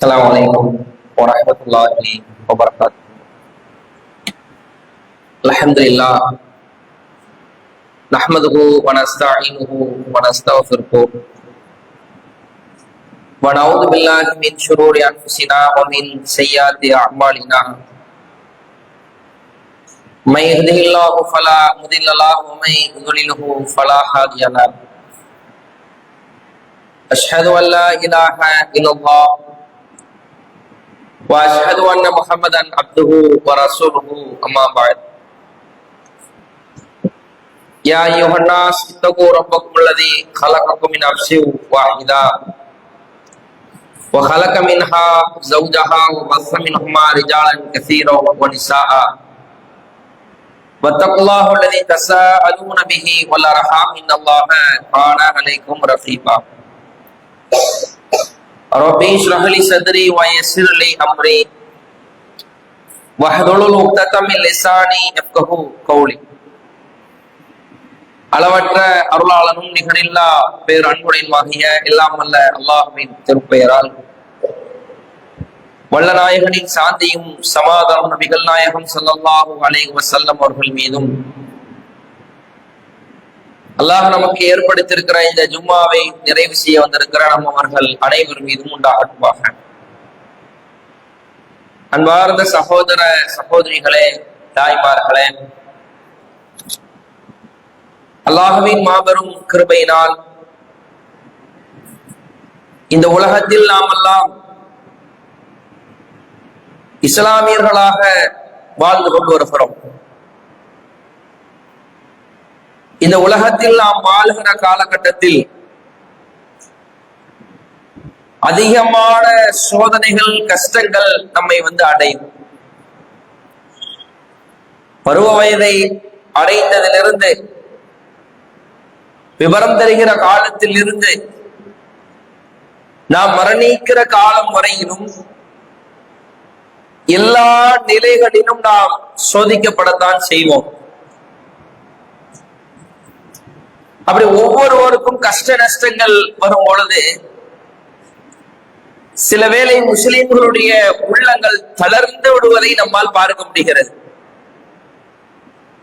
السلام عليكم ورحمة الله وبركاته. الحمد لله نحمده ونستعينه ونستغفره ونعوذ بالله من شرور أنفسنا ومن سيئات أعمالنا. من يهده الله فلا مضل له ومن يضلله فلا هادي له. أشهد أن لا إله إلا الله وأشهد أن محمدا عبده ورسوله أما بعد. يا أيها الناس اتقوا ربكم الذي خلقكم من نفس واحدة وخلق منها زوجها وبث منهما رجالا كثيرا ونساء واتقوا الله الذي تساءلون به والأرحام إن الله كان عليكم رقيبا. ربي اشرح لي صدري ويسر لي امري واحلل عقدة من لساني يفقهوا قولي. அளவற்ற அருளாளனும் நிகரில்லா பேர் அன்புடையவாகிய எல்லாம் வல்ல அல்லாஹ்வின் திருப்பெயரால் வல்ல நாயகனின் சாந்தியும் சமாதானம் நபிகள் நாயகம் ஸல்லல்லாஹு அலைஹி வஸல்லம் அவர்கள் மீதும் அல்லாஹ் நமக்கு ஏற்படுத்தியிருக்கிற இந்த ஜும்மாவை நிறைவு செய்ய வந்திருக்கிற நம்மவர்கள் அனைவர் மீதும் உண்டாகட்டுமாக. அன்பார்ந்த சகோதர சகோதரிகளே, தாய்மார்களே, அல்லாஹ்வின் மாபெரும் கிருபையினால் இந்த உலகத்தில் நாம் எல்லாம் இஸ்லாமியர்களாக வாழ்ந்து கொண்டு வருகிறோம். இந்த உலகத்தில் நாம் வாழ்கிற காலகட்டத்தில் அதிகமான சோதனைகள், கஷ்டங்கள் நம்மை அடையும். பருவ வயதை அடைந்ததிலிருந்து விவரம் தருகிற காலத்தில் இருந்து நாம் மரணிக்கிற காலம் வரையிலும் எல்லா நிலைகளிலும் நாம் சோதிக்கப்படத்தான் செய்வோம். அப்படி ஒவ்வொருவருக்கும் கஷ்ட நஷ்டங்கள் வரும் பொழுது சில வேளை முஸ்லிம்களுடைய உள்ளங்கள் தளர்ந்து விடுவதை நம்மால் பார்க்க முடிகிறது.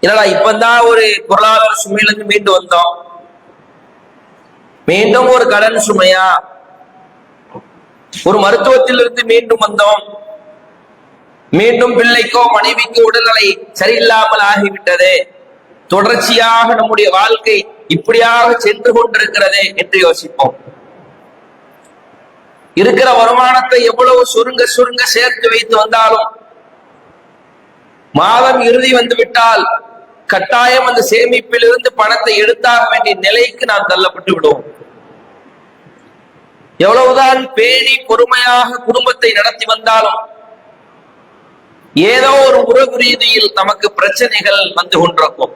என்னடா இப்பதான் ஒரு பொருளாதார சுமையிலிருந்து மீண்டு வந்தோம், மீண்டும் ஒரு கடன் சுமையா, ஒரு மருத்துவத்திலிருந்து மீண்டும் வந்தோம், மீண்டும் பிள்ளைக்கோ மனைவிக்கோ உடல்நிலை சரியில்லாமல் ஆகிவிட்டது, தொடர்ச்சியாக நம்முடைய வாழ்க்கை இப்படியாக சென்று கொண்டிருக்கிறது என்று யோசிப்போம். இருக்கிற வருமானத்தை எவ்வளவு சுருங்க சுருங்க சேர்த்து வைத்து வந்தாலும் மாதம் இறுதி வந்துவிட்டால் கட்டாயம் அந்த சேமிப்பில் இருந்து பணத்தை எடுத்தாக வேண்டிய நிலைக்கு நாம் தள்ளப்பட்டு விடுவோம். எவ்வளவுதான் பேணி பொறுமையாக குடும்பத்தை நடத்தி வந்தாலும் ஏதோ ஒரு உறவு ரீதியில் நமக்கு பிரச்சனைகள் வந்து கொண்டிருக்கும்.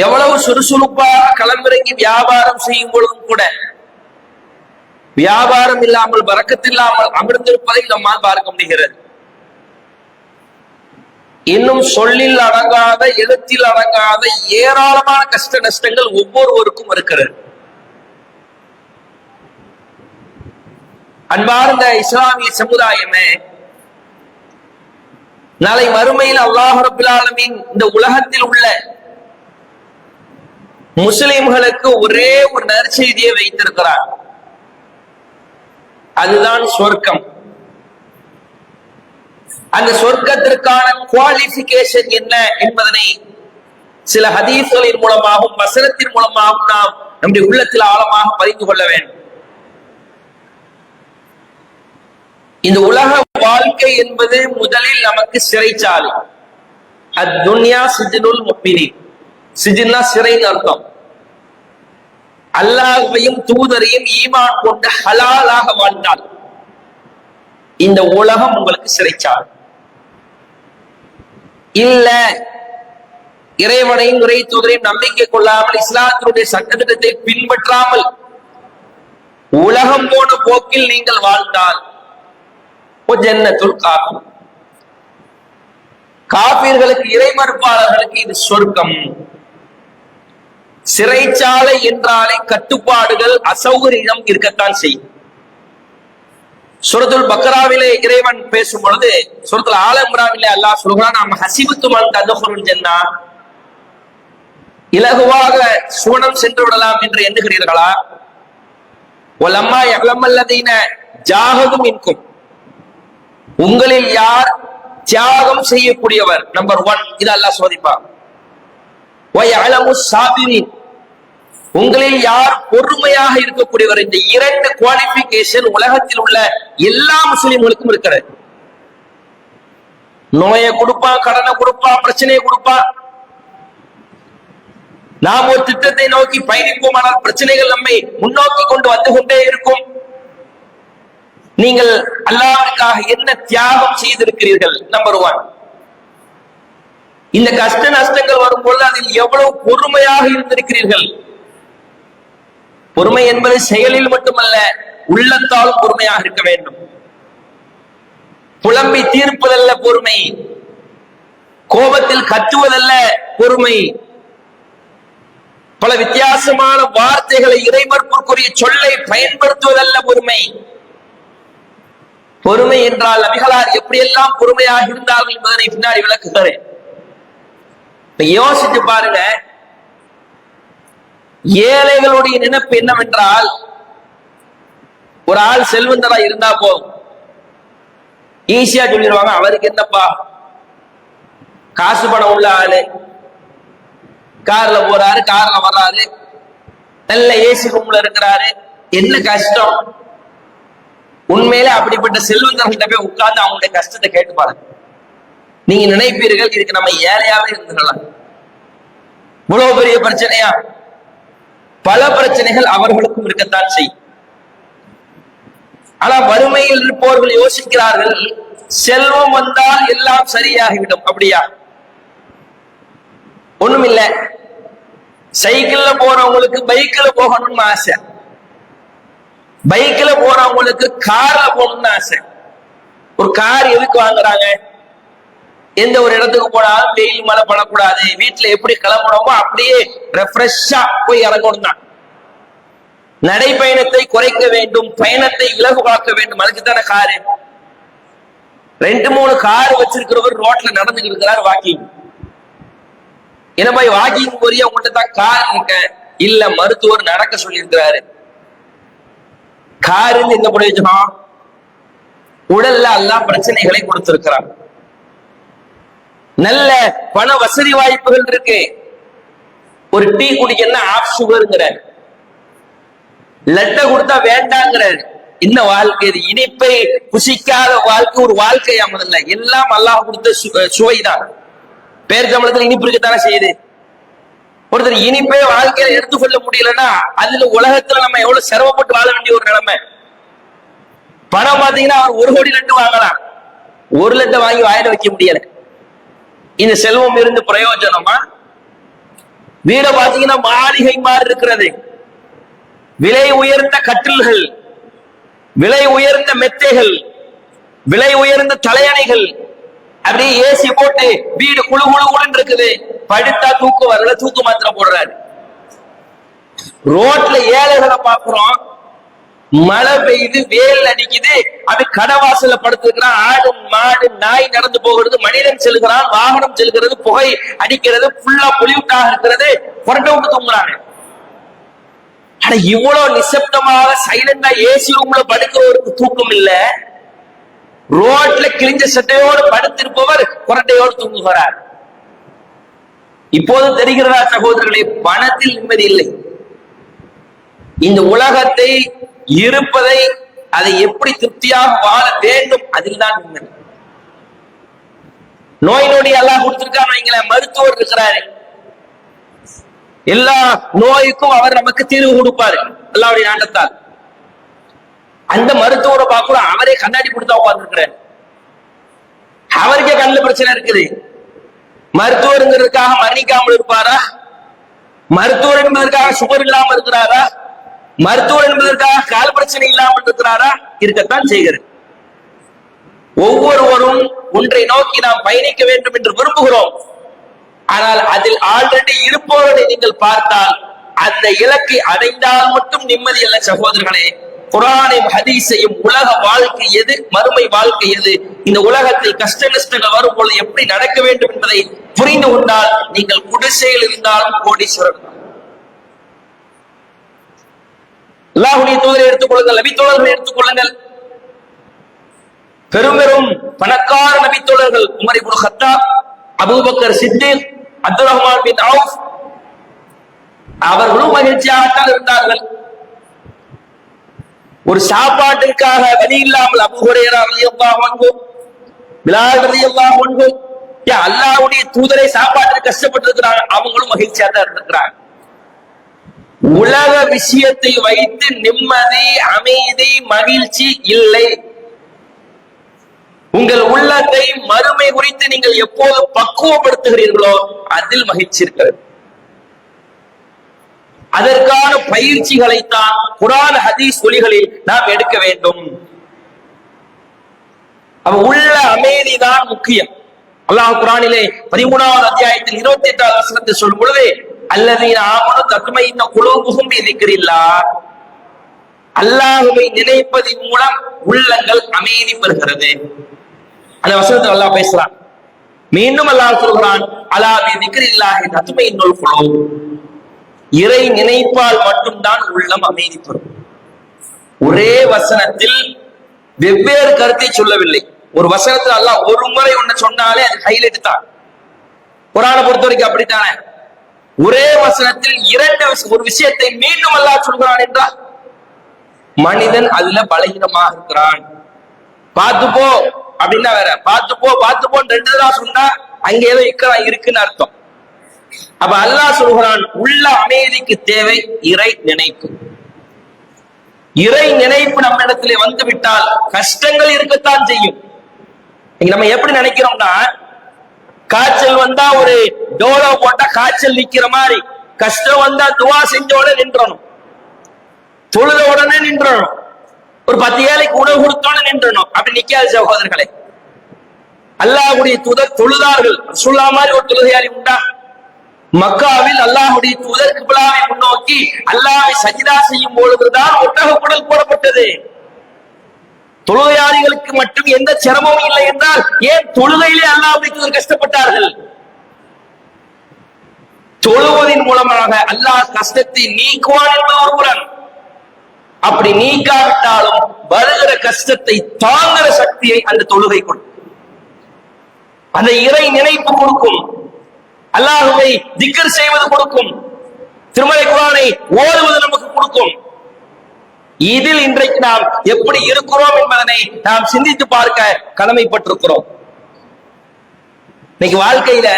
எவ்வளவு சுறுசுறுப்பாக களமிறங்கி வியாபாரம் செய்யும் பொழுதும் கூட வியாபாரம் இல்லாமல் பரக்கத்தில்லாமல் அமர்ந்திருப்பதை நம்மால் பார்க்க முடிகிறது. இன்னும் சொல்லில் அடங்காத, எழுத்தில் அடங்காத ஏராளமான கஷ்ட நஷ்டங்கள் ஒவ்வொருவருக்கும் இருக்கிறது. அன்பார்ந்த இஸ்லாமிய சமுதாயமே, நாளை மறுமையில் அல்லாஹ் ரப்பல் ஆலமீன் இந்த உலகத்தில் உள்ள முஸ்லிம்களுக்கு ஒரே ஒரு நற்செய்தியை வைத்திருக்கிறார். அதுதான் சொர்க்கம். அந்த சொர்க்கத்திற்கான குவாலிபிகேஷன் என்ன என்பதனை சில ஹதீஸ்களின் மூலமாகவும் வசனத்தின் மூலமாகவும் நாம் நம்முடைய உள்ளத்தில் ஆழமாக பதிந்து கொள்ள வேண்டும். இந்த உலக வாழ்க்கை என்பது முதலில் நமக்கு சிறைச்சாலை. அத்துன்யா சிஜ்னுல் முஃமினீன். சிஜ்னா சிறைன்னு அர்த்தம். அல்லாஹ்வையும் தூதரையும் ஈமான் கொண்டு ஹலாலாக வாழ்ந்தால் இந்த உலகம் உங்களுக்கு சிறைச்சாலை. இல்ல இறைவனையும் இறை தூதரையும் நம்பிக்கை கொள்ளாமல் இஸ்லாத்தினுடைய சட்டத்திட்டத்தை பின்பற்றாமல் உலகம் போன போக்கில் நீங்கள் வாழ்ந்தால் ஜன்னத்துல் காஃபிர். காபீர்களுக்கு, இறை மறுப்பாளர்களுக்கு இது சொர்க்கம். சிறைச்சாலை என்றாலே கட்டுப்பாடுகள், அசௌகரியம் இருக்கத்தான் செய்யும். சூரத்துல் பக்ராவிலே இறைவன் பேசும் பொழுது சூரத்துல் ஆல இம்ரானிலே அல்லாஹ் சொல்கிறான், நாம் ஹஸிபத்தும் அன் ததுகுலுல் ஜன்னah, இலகுவாக சுவனம் சென்று விடலாம் என்று எண்ணுகிறீர்களா? வலம்மா யஅலமல்லதீன ஜாஹது மின்கும், உங்களில் யார் தியாகம் செய்யக்கூடியவர், நம்பர் 1, இது அல்லாஹ் சோதிப்பான். வயஅலமுஸ் சாபிரீன், உங்களில் யார் பொறுமையாக இருக்கக்கூடியவர். இந்த 2 குவாலிபிகேஷன் உலகத்தில் உள்ள எல்லா முஸ்லிம்களுக்கும் இருக்கிறது. நோயை கொடுப்பான், கடனை கொடுப்பான், பிரச்சனையை கொடுப்பான். நாம் ஒரு திட்டத்தை நோக்கி பயணிப்போமானால் பிரச்சனைகள் நம்மை முன்னோக்கி கொண்டு வந்து கொண்டே இருக்கும். நீங்கள் அல்லாஹ்வுக்காக என்ன தியாகம் செய்திருக்கிறீர்கள், நம்பர் 1. இந்த கஷ்ட நஷ்டங்கள் வரும்பொழுது அதில் எவ்வளவு பொறுமையாக இருந்திருக்கிறீர்கள். பொறுமை என்பது செயலில் மட்டுமல்ல, உள்ளத்தாலும் பொறுமையாக இருக்க வேண்டும். புலம்பி தீர்ப்பதல்ல பொறுமை, கோபத்தில் கத்துவதல்ல பொறுமை, பல வித்தியாசமான வார்த்தைகளை இறைமறுப்புக்குரிய சொல்லை பயன்படுத்துவதல்ல பொறுமை. பொறுமை என்றால் நபிகளார் எப்படியெல்லாம் பொறுமையாக இருந்தார்கள் என்பதனை பின்னாடி விளக்குகிறேன். யோசிச்சு பாருங்க, ஏழைகளுடைய நினைப்பு என்னவென்றால், ஒரு ஆள் செல்வந்தரா இருந்தா போதும், ஈஸியா சொல்லிடுவாங்க, அவருக்கு என்னப்பா காசு பணம் உள்ள ஆளு, கார்ல போறாரு, கார்ல வர்றாரு, நல்ல ஏசி ரூம்ல இருக்கிறாரு, என்ன கஷ்டம். உண்மையில அப்படிப்பட்ட செல்வந்தர்கிட்ட போய் உட்கார்ந்து அவங்களுடைய கஷ்டத்தை கேட்டு பாருங்க. நீங்க நினைப்பீர்கள், இதுக்கு நம்ம ஏழையாவே இருந்துடலாம், இவ்வளவு பெரிய பிரச்சனையா? பல பிரச்சனைகள் அவர்களுக்கும் இருக்கத்தான் செய்யும். ஆனா வறுமையில் இருப்பவர்கள் யோசிக்கிறார்கள், செல்வம் வந்தால் எல்லாம் சரியாகிவிடும். அப்படியா? ஒண்ணும் இல்ல. சைக்கிள்ல போறவங்களுக்கு பைக்ல போகணும்னு ஆசை, பைக்ல போறவங்களுக்கு கார்ல போகணும்னு ஆசை. ஒரு கார் எதுக்கு வாங்குறாங்க? எந்த ஒரு இடத்துக்கு போனாலும் வெயில் மழை படக்கூடாது, வீட்டுல எப்படி கிளம்பணுமோ அப்படியே ரெஃப்ரெஷ்ஷா போய் இறங்கணும் தான். நடைப்பயணத்தை குறைக்க வேண்டும், பயணத்தை இலகுவாக்க வேண்டும், அதுக்குத்தான காரு. 2-3 கார் வச்சிருக்கிறவர் ரோட்ல நடந்துகிட்டு இருக்கிறார் வாக்கிங். என்ன போய் வாக்கிங் போறிய, உங்கள்கிட்ட தான் கார் இருக்க? இல்ல, மருத்துவர் நடக்க சொல்லி இருக்கிறாரு. காருன்னு இந்த பிரயோஜனம்? உடல்ல அல்லாஹ் பிரச்சனைகளை கொடுத்திருக்கிறார். நல்ல பண வசதி வாய்ப்புகள் இருக்கு. ஒரு டீ குடிக்கணும்னா ஆஃப் சுகர்ங்கிற, லட்டை கொடுத்தா வேண்டாங்கிறார். இந்த வாழ்க்கை, இது இனிப்பை புசிக்காத வாழ்க்கை ஒரு வாழ்க்கையா? முதல்ல எல்லாம் அல்லாஹ் கொடுத்த சுவைதான். பேர் தமிழத்துல இனிப்பு இருக்கத்தானே செய்யுது. ஒருத்தர் இனிப்பே வாழ்க்கையில எடுத்துக்கொள்ள முடியலன்னா அதுல உலகத்துல நம்ம எவ்வளவு சிரமப்பட்டு வாழ வேண்டிய ஒரு நிலைமை. பணம் பாத்தீங்கன்னா அவர் 1 கோடி லட்டு வாங்கலாம், 1 லட்டை வாங்கி வாயில வைக்க முடியல. இந்த செல்வம் இருந்து பிரயோஜனமா? வீட பாத்தீங்கன்னா மாளிகை மாதிரி இருக்கிறது, விலை உயர்ந்த கட்டில்கள், விலை உயர்ந்த மெத்தைகள், விலை உயர்ந்த தலையணைகள், அப்படியே ஏசி போட்டு வீடு குழு குழு குழுன்னு இருக்குது. படுத்தா தூக்கம் வரல, தூக்கு மாத்திரை போடுறாரு. ரோட்ல ஏழைகளை பாக்குறோம், மழை பெய்யுது, வேல் அடிக்குது, அது கடவாசல படுத்துக்கிறான். ஆடு மாடு நாய் நடந்து போகிறது, மனிதன் செல்கிறான், வாகனம் செல்கிறது, புகை அடிக்கிறது, ஃபுல்லா பொலியூட்டாக இருக்கிறது, புரட்ட விட்டு தூங்குறாங்க. ஆனா இவ்வளவு நிசப்தமாக சைலண்டா ஏசி ரூம்ல படுக்கிறவருக்கு தூக்கம் இல்ல, ரோட்ல கிழிஞ்ச சட்டையோடு படுத்திருப்பவர் புரட்டையோடு தூங்குகிறார். இப்போது தெரிகிறதா சகோதரர்களே, பணத்தில் நிம்மதி இல்லை. இந்த உலகத்தை இருப்பதை, அதை எப்படி திருப்தியாக வாழ வேண்டும், அதில் தான் நிம்மதி. நோய் நொடி எல்லாம் கொடுத்திருக்காரு வைங்களேன், மருத்துவர் இருக்கிறாரு, எல்லா நோய்க்கும் அவர் நமக்கு தீர்வு கொடுப்பாரு அல்லாஹ்வுடைய நாட்டத்தால். அந்த மருத்துவரை பார்க்கிறோம், அவரே கண்ணாடி கொடுத்தா உட்கார்ந்துருக்கிறார். அவருக்கே கண்ணுல பிரச்சனை இருக்குது. மருத்துவருங்கிறதுக்காக மரணிக்காமல் இருப்பாரா? மருத்துவர் என்பதற்காக சுகர் இல்லாமல் இருக்கிறாரா? மருத்துவர் என்பதற்காக கால் பிரச்சனை இல்லாமல் இருக்கிறாரா? இருக்கத்தான் செய்கிறது. ஒவ்வொருவரும் ஒன்றை நோக்கி நாம் பயணிக்க வேண்டும் என்று விரும்புகிறோம். ஆனால் அதில் ஆல்ரெடி இருப்பவர்களை நீங்கள் பார்த்தால் அந்த இலக்கை அடைந்தால் மட்டும் நிம்மதி அல்ல சகோதரர்களே, குர்ஆனையும் ஹதீஸையும் உலக வாழ்க்கை எது, மறுமை வாழ்க்கை எது, இந்த உலகத்தில் கஷ்ட நஷ்டங்கள் வரும்போது எப்படி நடக்க வேண்டும் என்பதை புரிந்து கொண்டால் நீங்கள் குடிசையில் இருந்தாலும் கோடீஸ்வரர். அல்லாஹ்வுடைய தூதரை எடுத்துக்கொள்ளுங்கள், நபித்தோழர்களை எடுத்துக்கொள்ளுங்கள். பெரும் பெரும் பணக்கார நபித்தோழர்கள் Umar ibn Khattab, Abu Bakr Siddique, Abdul Rahman பின் அவுஃப், அவர்களும் மகிழ்ச்சியாகத்தான் இருந்தார்கள். ஒரு சாப்பாட்டிற்காக வழி இல்லாமல் அபூ ஹுரைரா ரலியல்லாஹு அன்ஹு, பிலால் ரலியல்லாஹு அன்ஹு, அல்லாஹ்வுடைய தூதரை சாப்பாட்டுக்கு கஷ்டப்பட்டு இருக்கிறாங்க, அவங்களும் மகிழ்ச்சியா தான் இருந்திருக்கிறாங்க. உலக விஷயத்தை வைத்து நிம்மதி, அமைதி, மகிழ்ச்சி இல்லை. உங்கள் உள்ளத்தை மறுமை குறித்து நீங்கள் எப்போது பக்குவப்படுத்துகிறீர்களோ அதில் மகிழ்ச்சி இருக்கிறது. அதற்கான பயிற்சிகளைத்தான் குர்ஆன் ஹதீஸ் ஒலிகளில் நாம் எடுக்க வேண்டும். உள்ள அமைதிதான் முக்கியம். அல்லாஹ் குர்ஆனிலே 13வது அத்தியாயத்தில் 28வது வசனத்தை சொல்லும் பொழுது, அல்லதீன ஆமனு தத்மையின்ன குலூபுஹும் பிதிக்ரில்லாஹ், அல்லாஹ்வை நினைப்பதின் மூலம் உள்ளங்கள் அமைதி பெறுகிறது. அந்த வசனத்தில் அல்லாஹ் பேசுறான். மீண்டும் அல்லாஹ் சொல்கிறான், அலா பிதிக்ரில்லாஹி தத்மையின்னுல் குலூப், இறை நினைப்பால் மட்டும்தான் உள்ளம் அமைதி பெறும். ஒரே வசனத்தில் வெவ்வேறு கருத்தை சொல்லவில்லை. ஒரு வசனத்தில் அல்லாஹ் ஒரு முறை ஒண்ணு சொன்னாலே அது ஹைலைட் தான். குர்ஆனை பொறுத்த வரைக்கும் அப்படித்தானே, ஒரே வசனத்தில் ஒரு விஷயத்தை மீண்டும் அல்லாஹ் சொல்கிறான் என்றால் மனிதன் அதுல பலகீனமாக இருக்கிறான். பார்த்துப்போ அப்படின்னா வேற, பார்த்துப்போன்னு 2 தடவை சொன்னா அங்க ஏதோ இருக்குன்னு அர்த்தம். அப்ப அல்லாஹ் சொல்கிறான், உள்ள அமைதிக்கு தேவை இறை நினைப்பு. இறை நினைப்பு நம்ம இடத்துல வந்து விட்டால் கஷ்டங்கள் இருக்கத்தான் செய்யும். நம்ம எப்படி நினைக்கிறோம்னா, காய்ச்சல் வந்தா ஒரு டோலோ போட்டா காய்ச்சல் நிக்கிற மாதிரி, கஷ்டம் வந்தா துவா செஞ்ச உடனே நின்றணும், தொழுத உடனே நின்றணும், ஒரு 10 ஏழைக்கு உணவு கொடுத்தோன்னு நின்றணும். அப்படி நிக்காது சகோதரர்களே. அல்லாஹ்வுடைய தூதர் தொழுதார்கள். ரசூலுல்லாஹ் மாதிரி ஒரு தொழுகையாளி உண்டா? மக்காவில் அல்லாஹ்வுடைய தூதர் கிப்லாவை முன்னோக்கி அல்லாஹ்வை சஜிதா செய்யும் பொழுதுதான் ஒட்டகக்குடல் போடப்பட்டது. தொழுகையாளிகளுக்கு மட்டும் எந்த சிரமமும் இல்லை என்றால் ஏன் தொழுகையிலே அல்லாஹ்வுடைய தூதர் கஷ்டப்பட்டார்கள்? தொழுவதின் மூலமாக அல்லாஹ் கஷ்டத்தை நீக்குவான் என்பது ஒரு புறம். அப்படி நீக்காவிட்டாலும் வருகிற கஷ்டத்தை தாங்குற சக்தியை அந்த தொழுகை கொடுக்கும். அந்த இறை நினைப்பு கொடுக்கும். அல்லாஹ்வை திக்ர் செய்வது கொடுக்கும். திருமறை குர்ஆனை ஓதுவது நமக்கு கொடுக்கும். இதில் இன்றைக்கு நாம் எப்படி இருக்கிறோம் என்பதனை நாம் சிந்தித்து பார்க்க கடமைப்பட்டிருக்கிறோம். இன்னைக்கு வாழ்க்கையில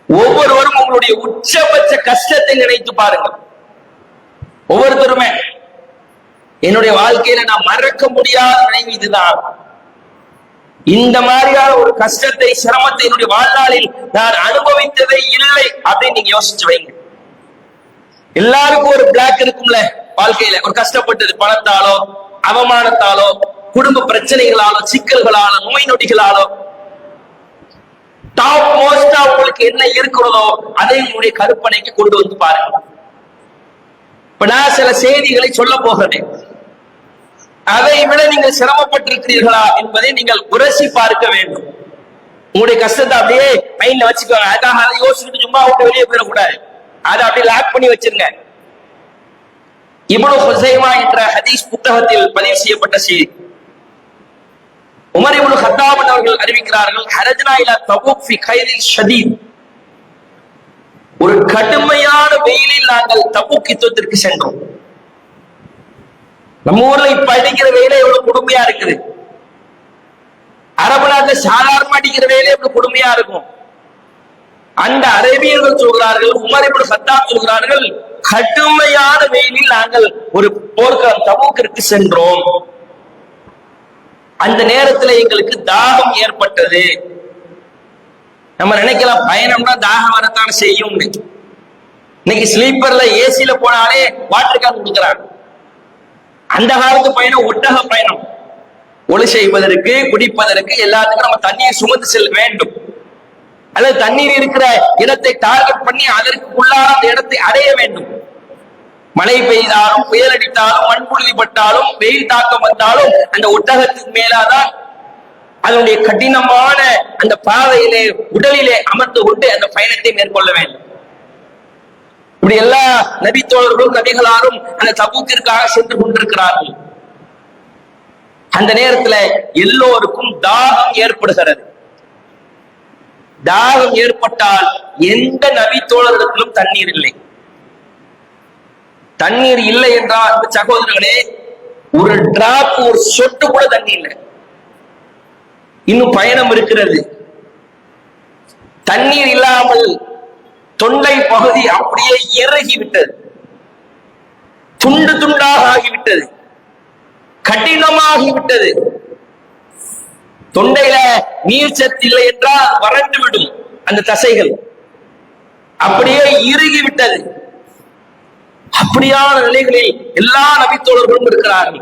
ஒவ்வொருவரும் உங்களுடைய உச்சபட்ச கஷ்டத்தை நினைத்து பாருங்கள். ஒவ்வொருத்தருமே என்னுடைய வாழ்க்கையில நான் மறக்க முடியாத நினைவு இதுதான், இந்த மாதிரியான ஒரு கஷ்டத்தை, சிரமத்தை என்னுடைய வாழ்நாளில் நான் அனுபவித்ததே இல்லை அப்படின்னு நீங்க யோசிச்சு வைங்க. எல்லாருக்கும் ஒரு பிளாக் இருக்கும்ல வாழ்க்கையில, ஒரு கஷ்டப்பட்டது பணத்தாலோ, அவமானத்தாலோ, குடும்ப பிரச்சனைகளாலோ, சிக்கல்களாலோ, நோய் நொடிகளாலோ. டாப் மோஸ்டா உங்களுக்கு என்ன இருக்கிறதோ அதை உங்களுடைய கற்பனைக்கு கொண்டு வந்து பாருங்க. இப்ப நான் சில செய்திகளை சொல்ல போகிறேன். அதை விட நீங்கள் சிரமப்பட்டிருக்கிறீர்களா என்பதை நீங்கள் உரசி பார்க்க வேண்டும். உங்களுடைய கஷ்டத்தை அப்படியே மைண்ட்ல வச்சுக்கோங்க. அதுக்காக அதை யோசிச்சுட்டு சும்மா விட்டு வெளியே போயிடக்கூடாது. அதை அப்படியே லாக் பண்ணி வச்சிருங்க. இப்னு ஹுஸைமா என்ற ஹதீஸ் புத்தகத்தில் பதிவு செய்யப்பட்ட செய்தி. உமர் இப்னு கத்தாப் அவர்கள் அறிவிக்கிறார்கள், ஹரஜ்னா இலா தபூக் ஃபி கைதில் ஷதீத், ஒரு கடுமையான வெயிலில் நாங்கள் தபூக் யுத்தத்திற்கு சென்றோம். நம்ம ஊர்ல இப்ப அடிக்கிற வெயில எவ்வளவு கொடுமையா இருக்குது. அரபு நாட்டுல சாதாரணமா அடிக்கிற வெயில எவ்வளவு கொடுமையா இருக்கும். அந்த அரேபியர்கள் சொல்கிறார்கள், உமர் இப்னு கத்தாப் சொல்கிறார்கள், கடுமையான வெயிலில் நாங்கள் ஒரு போர்க்களம் தபூக்கிற்கு சென்றோம். அந்த நேரத்தில் எங்களுக்கு தாகம் ஏற்பட்டது. நம்ம நினைக்கலாம் பயணம்னா தாகம் வரத்தான செய்யும். இன்னைக்கு ஸ்லீப்பர்ல ஏசில போனாலே வாட்டர் கேன் கொடுக்குறாங்க. அந்த காலத்து பயணம் ஒட்டக பயணம். ஒளி செய்வதற்கு, குடிப்பதற்கு, எல்லாத்துக்கும் நம்ம தண்ணீர் சுமந்து செல்ல வேண்டும். அல்லது தண்ணீர் இருக்கிற இடத்தை டார்கெட் பண்ணி அதற்கு உள்ளான அந்த இடத்தை அடைய வேண்டும். மழை பெய்தாலும் புயல் அடித்தாலும் மண்புழுதி பட்டாலும் வெயில் தாக்கம் வந்தாலும் அந்த ஒட்டகத்தின் மேலாதான் அதனுடைய கடினமான அந்த பாதையிலே உடலிலே அமர்ந்து கொண்டு அந்த பயணத்தை மேற்கொள்ள வேண்டும். இப்படி எல்லா நபித்தோழர்களும் நபிகளாரும் அந்த தபூக்கிற்காக சென்று கொண்டிருக்கிறார்கள். அந்த நேரத்தில் எல்லோருக்கும் தாகம் ஏற்படுகிறது. தாகம் ஏற்பட்டால் எந்த நபித்தோழர்களுக்கும் தண்ணீர் இல்லை. தண்ணீர் இல்லை என்றால் சகோதரர்களே, ஒரு டிராப், ஒரு சொட்டு கூட தண்ணி இல்லை. இன்னும் பயணம் இருக்கிறது. தண்ணீர் இல்லாமல் தொண்டை பகுதி அப்படியே இறுகிவிட்டது, துண்டு துண்டாக ஆகிவிட்டது, கடினமாகிவிட்டது. தொண்டையில நீர் சத்து இல்லை என்றால் வறண்டு விடும் அந்த தசைகள், அப்படியே இறுகிவிட்டது. அப்படியான நிலைகளில் எல்லா நபித்தோழர்களும் இருக்கிறார்கள்.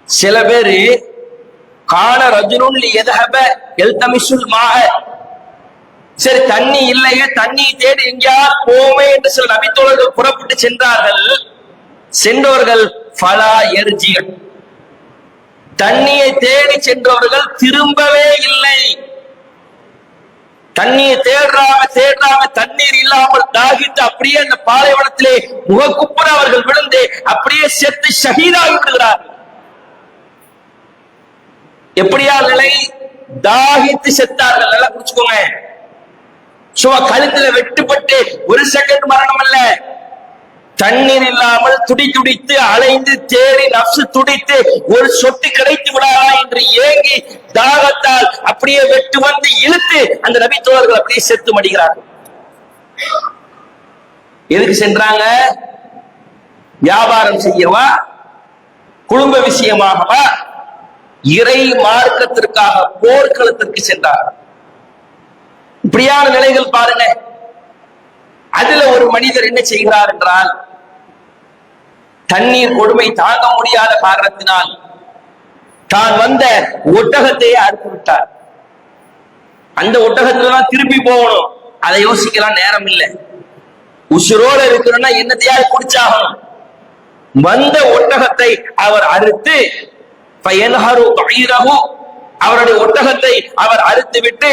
சில பேரு கால ரஜுலுன் லியதஹப யல்தமிசுல் மா, சரி தண்ணி இல்லையே, தண்ணி தேடி எங்கேயாவது போவே என்று சில நபித்தோழர்கள் புறப்பட்டு சென்றார்கள். சென்றவர்கள் ஃபலா யர்ஜிஅ, தண்ணியை தேடி சென்றவர்கள் திரும்பவே இல்லை. தண்ணீர் தேடுறாங்க, தண்ணீர் இல்லாமல் தாகித்து அப்படியே அந்த பாலைவனத்திலே முகக்குப்புற அவர்கள் விழுந்து அப்படியே செத்து ஷஹீதாகி விடுகிறார்கள். எப்படியா நிலை? தாகித்து செத்தார்கள். நல்லா புரிச்சுக்கோங்க. சும்மா கழுத்துல வெட்டுப்பட்டு ஒரு செகண்ட் மரணம் அல்ல. தண்ணீர் இல்லாமல் துடித்து அலைந்து தேடி நப்சு துடித்து ஒரு சொட்டு கிடைத்து விடாதா என்று ஏங்கி தாகத்தால் அப்படியே வெட்டு வந்து இழுத்து அந்த நபித்தோழர்கள் அப்படியே செத்து மடிகிறார்கள். எதுக்கு சென்றாங்க? வியாபாரம் செய்யவா, குடும்ப விஷயமாகவா, இறை மார்க்கத்திற்காக போர்க்களத்திற்கு சென்றார். இப்படியான நிலைகள் பாருங்க. அதுல ஒரு மனிதர் என்ன செய்கிறார் என்றால், தண்ணீர் கொடுமை தாங்க முடியாத காரணத்தினால் தான் வந்த ஒட்டகத்தையே அறுத்து விட்டார். அந்த ஒட்டகத்துலாம் திருப்பி போகணும், அதை யோசிக்கலாம் நேரம் இல்லை. உசுரோட இருக்கிறோம்னா என்னத்தையாவது குடிச்சாகணும். வந்த ஒட்டகத்தை அவர் அறுத்து அவருடைய ஒட்டகத்தை அவர் அறுத்து விட்டு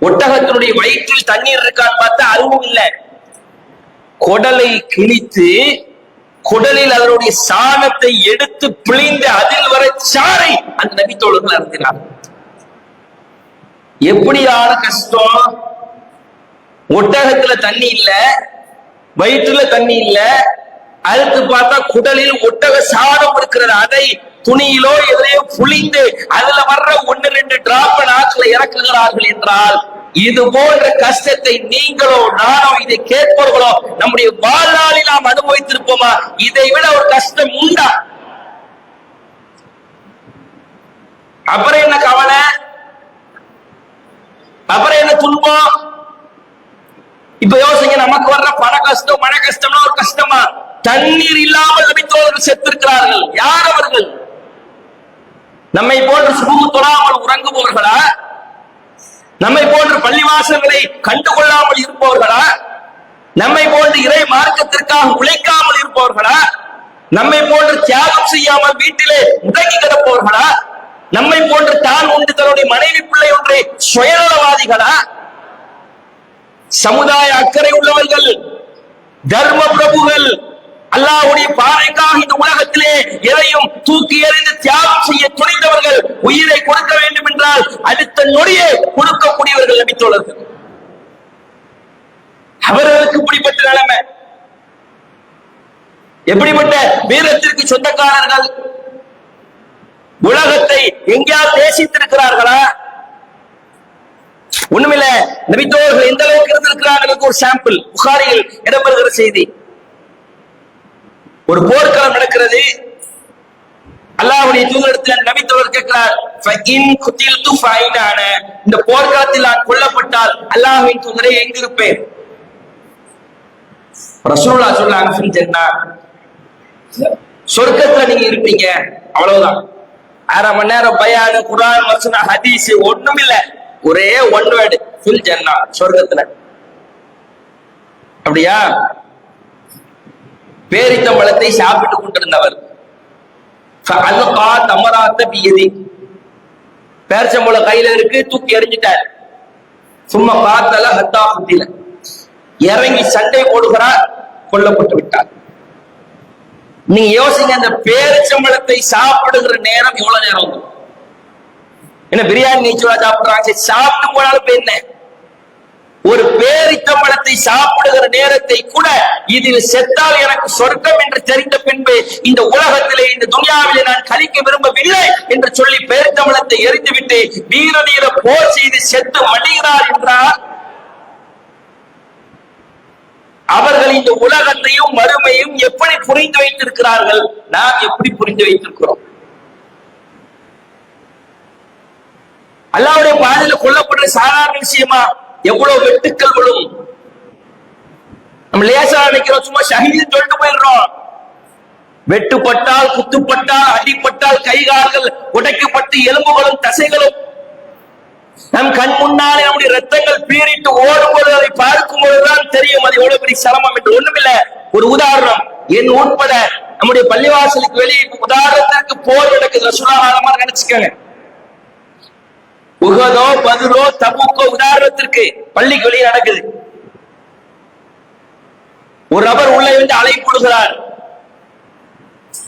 ஒட்டகத்தினுடைய வயிற்றில் தண்ணீர் இருக்கான்னு பார்த்தா அதுவும் இல்லை. குடலை கிழித்து குடலில் அதனுடைய சாணத்தை எடுத்து பிழிந்து அதில் வரை சாறை அந்த நபித்தோழர்கள் அருந்தினார். எப்படியான கஷ்டம்! ஒட்டகத்துல தண்ணி இல்ல, வயிற்றுல தண்ணி இல்ல, அறுத்து பார்த்தா குடலில் ஒட்டக சாணம் இருக்கிறது. அதை துணியிலோ எதிரையோ புளிந்து அதுல வர்ற 1-2 டிராப் நாட்களை இறக்குகிறார்கள் என்றால், இது போன்ற கஷ்டத்தை நீங்களோ நானோ இதை கேட்பவர்களோ நம்முடைய வாழ்நாளில் நாம் அனுபவித்திருப்போமா? இதை விட ஒரு கஷ்டம் உண்டா? அப்புறம் என்ன கவலை? அப்புறம் என்ன துன்பம்? இப்ப யோசிங்க, நமக்கு வர்ற பண கஷ்டம் மன கஷ்டம்னா ஒரு கஷ்டமா? தண்ணீர் இல்லாமல் நபித்தோழர்கள் செத்திருக்கிறார்கள். யார் அவர்கள்? நம்மை போன்று சுபு தொழாமல் உறங்குபவர்களா? நம்மை போன்று பள்ளிவாசல்களை கண்டுகொள்ளாமல் இருப்பவர்களா? நம்மை போன்று இறை மார்க்கத்திற்காக உழைக்காமல் இருப்பவர்களா? நம்மை போன்று தியாகம் செய்யாமல் வீட்டிலே முடங்கி கிடப்பவர்களா? நம்மை போன்று தான் உண்டு தன்னுடைய மனைவி பிள்ளை ஒன்றை சுயநலவாதிகளா? சமுதாய அக்கறை உள்ளவர்கள், தர்ம பிரபுகள், அல்லாஹ்வுடைய பாதைக்காக இந்த உலகத்திலே எதையும் தூக்கி எறிந்து தியாகம் செய்ய துணிந்தவர்கள், உயிரை கொடுக்க வேண்டும் என்றால் அடுத்த நொடியே கொடுக்கக்கூடியவர்கள் நபித்தோழர்கள். அவர்களுக்கு இப்படிப்பட்ட நிலைமை. எப்படிப்பட்ட வீரத்திற்கு சொந்தக்காரர்கள்! உலகத்தை எங்கேயாவது நேசித்திருக்கிறார்களா? ஒண்ணுமில்ல. நபித்தோழர்கள் எந்த அளவுக்கு இருந்திருக்கிறார்களுக்கு ஒரு சாம்பிள் புகாரியில் இடம்பெறுகிற செய்தி. ஒரு போர்க்களம் நடக்கிறது. அல்லாஹ்வுடைய தூதரிடத்தில் நபித்தோழர் கேட்கிறார், இந்த போர்க்களத்தில் நான் கொல்லப்பட்டால் அல்லாஹ்வின் தூதரே எங்கிருப்பேன்? ரசூலுல்லாஹ் சொல்றாங்க, சொர்க்கத்துல நீங்க இருப்பீங்க. அவ்வளவுதான். 1/2 மணி நேரம் பயானு, குர்ஆன், வசனம், ஹதீஸ் ஒண்ணும் இல்ல. ஒரே ஒன் வேர்டு, ஃபில் ஜன்னா, சொர்க்கத்துல. அப்படியா? பேரித்தம்பழத்தை சாப்பிட்டுக் கொண்டிருந்தவர் தமராத்த பியதி, பேரிச்சம்பழம் கையில இருக்கு, தூக்கி எறிஞ்சிட்டார். சும்மா பார்த்தல ஹத்தா புத்தில இறங்கி சண்டை போடுகிறார், கொல்லப்பட்டு விட்டார். நீங்க யோசிங்க, அந்த பேரிச்சம்பழத்தை சாப்பிடுகிற நேரம் எவ்வளவு நேரம்? என்ன பிரியாணி நீச்சலா சாப்பிடுறாங்க, சாப்பிட்டு போனாலும் என்ன? ஒரு பேரித்தம்பழத்தை சாப்பிடுகிற நேரத்தை கூட இதில் செத்தால் எனக்கு சொர்க்கம் என்று தெரிந்த பின்பு இந்த உலகத்திலே, இந்த துனியாவிலே நான் கழிக்க விரும்பவில்லை என்று சொல்லி பேரித்தம்பழத்தை எரிந்துவிட்டு வீர தீர போர் செய்து செத்து மடிகிறார் என்றால், அவர்கள் இந்த உலகத்தையும் மறுமையும் எப்படி புரிந்து வைத்திருக்கிறார்கள்? நாம் எப்படி புரிந்து வைத்திருக்கிறோம்? அல்லாஹ்வுடைய பாதையில் கொல்லப்படுற சாதாரண விஷயமா? எவ்வளவு வெட்டுக்கள் விழும். நம்ம லேசா நினைக்கிறோம், சும்மா ஷஹீது சொல்லிட்டு போயிடுறோம். வெட்டுப்பட்டால், குத்துப்பட்டால், அடிப்பட்டால், கைகால்கள் உடைக்கப்பட்டு எலும்புகளும் தசைகளும் நம் கண் முன்னாலே நம்முடைய ரத்தங்கள் பீறிட்டு ஓடும்போது அதை பார்க்கும் போதுதான் தெரியும் அது எவ்வளவு பெரிய சிரமம் என்று. ஒண்ணுமில்ல, ஒரு உதாரணம், என் உட்பட நம்முடைய பள்ளிவாசலுக்கு வெளியே உதாரணத்திற்கு போர் நடக்குது, ரசூலுல்லாஹ் நினைச்சுக்கங்க. உஹதோ, பத்ரோ, தபூக்கோ உதாரணத்திற்கு பள்ளிக்கு வெளியே நடக்குது. ஒரு நபர் உள்ளே வந்து அழைப்புடுகிறார்,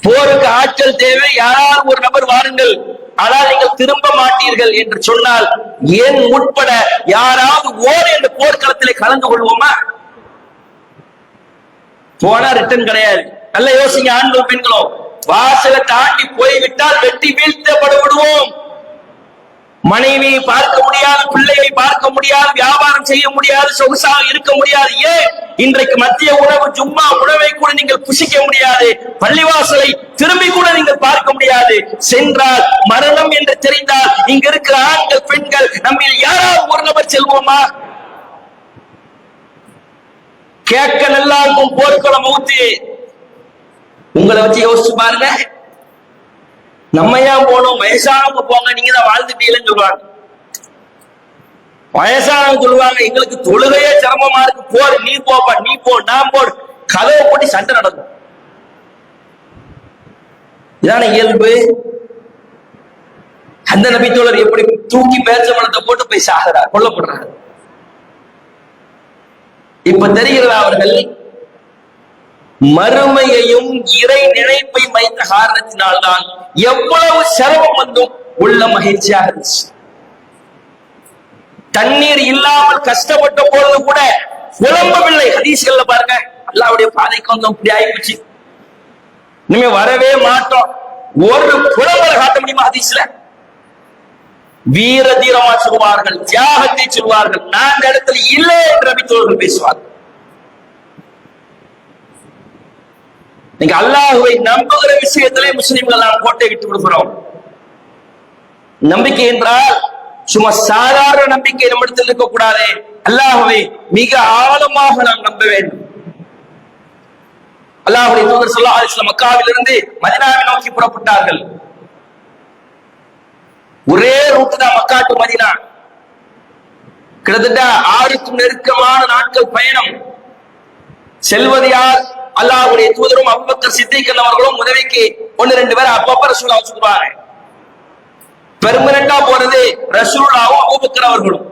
போருக்கு ஆற்றல் தேவை, யாராவது ஒரு நபர் வாருங்கள், ஆனால் நீங்கள் திரும்ப மாட்டீர்கள் என்று சொன்னால், ஏன் உட்பட யாராவது ஓர் என்ற போர்க்களத்திலே கலந்து கொள்வோமா? போனா ரிட்டர்ன் கிடையாது. நல்ல யோசிங்க, ஆண்களும் பெண்களும். வாசலை தாண்டி போய்விட்டால் வெட்டி வீழ்த்தப்பட விடுவோம். மனைவியை பார்க்க முடியாது, பிள்ளையை பார்க்க முடியாது, வியாபாரம் செய்ய முடியாது, சொகுசாக இருக்க முடியாது. ஏன்? இன்றைக்கு மத்திய உணவு ஜும்மா உணவை கூட நீங்கள் புசிக்க முடியாது, பள்ளிவாசலை திரும்பி கூட நீங்கள் பார்க்க முடியாது. சென்றால் மரணம் என்று தெரிந்தால் இங்க இருக்கிற ஆண்கள் பெண்கள் நம்மில் யாராவது ஒரு நபர் செல்வோமா? கேட்க நல்லா இருக்கும் போர்க்களம் மௌத்து. உங்களை வச்சு யோசிச்சு பாருங்க. நம்ம ஏன் போனோம்? வயசானவங்க போங்க, நீங்க தான் வாழ்ந்துட்டீங்கன்னு சொல்லுவாங்க. வயசானவங்க சொல்லுவாங்க, எங்களுக்கு தொழுகையே சிரமமா இருக்கு, போடு, நீ போப்பா, நீ போ, நான் போடு, கதவை போட்டு சண்டை நடக்கும். இதான இயல்பு. அந்த நபித்தோழர் எப்படி தூக்கி பேரிச்சம்பழத்தை போட்டு போய் சாகிறார், கொல்லப்படுறார். இப்ப தெரிகிறதா அவர்கள் மறுமையையும் இறை நினைப்பை வைத்த காரணத்தினால்தான் எவ்வளவு சிரமம் வந்தும் உள்ள மகிழ்ச்சியாக இருந்துச்சு. தண்ணீர் இல்லாமல் கஷ்டப்பட்ட பொழுது கூட புலம்பவில்லை. ஹதீஸ்கள்ல பாருங்க, அல்லாஹ்வுடைய பாதைக்கு வந்தோம், இப்படி ஆயிடுச்சு, இனிமே வரவே மாட்டோம், ஒரு புலம்பலை காட்ட முடியுமா? ஹதீஸ்ல வீர தீரமா சொல்வார்கள், தியாகத்தை சொல்வார்கள். நான் இந்த இடத்துல இல்லை என்று நபித்தோழர்கள் பேசுவார்கள். நீங்க அல்லாஹ்வை நம்புகிற விஷயத்திலே முஸ்லிம்கள் நாம் கோட்டை விட்டு விடுகிறோம். நம்பிக்கை என்றால் சும்மா சாதாரண நம்பிக்கை நம்மிடத்தில் இருக்கக்கூடாது. அல்லாஹ்வை மிக ஆழமாக நாம் நம்ப வேண்டும். அல்லாஹ்வுடைய தூதர் ஸல்லல்லாஹு அலைஹி வஸல்லம் மக்காவிலிருந்து மதீனாவை நோக்கி புறப்பட்டார்கள். ஒரே ரூட் தான், மக்கா டு மதீனா. கிட்டத்தட்ட 6க்கும் நெருக்கமான நாட்கள் பயணம். செல்வது யார்? அல்லாஹ்வுடைய தூதரும் அபூபக்கர் சித்திக் அவர்களும் உதவிக்கு 1-2 பேர் அப்பப்ப ரசூலுல்லாஹ் வச்சுக்குவாங்க. பெர்மனண்டா போறது ரசூலுல்லாஹும் அபூபக்கர் அவர்களும்.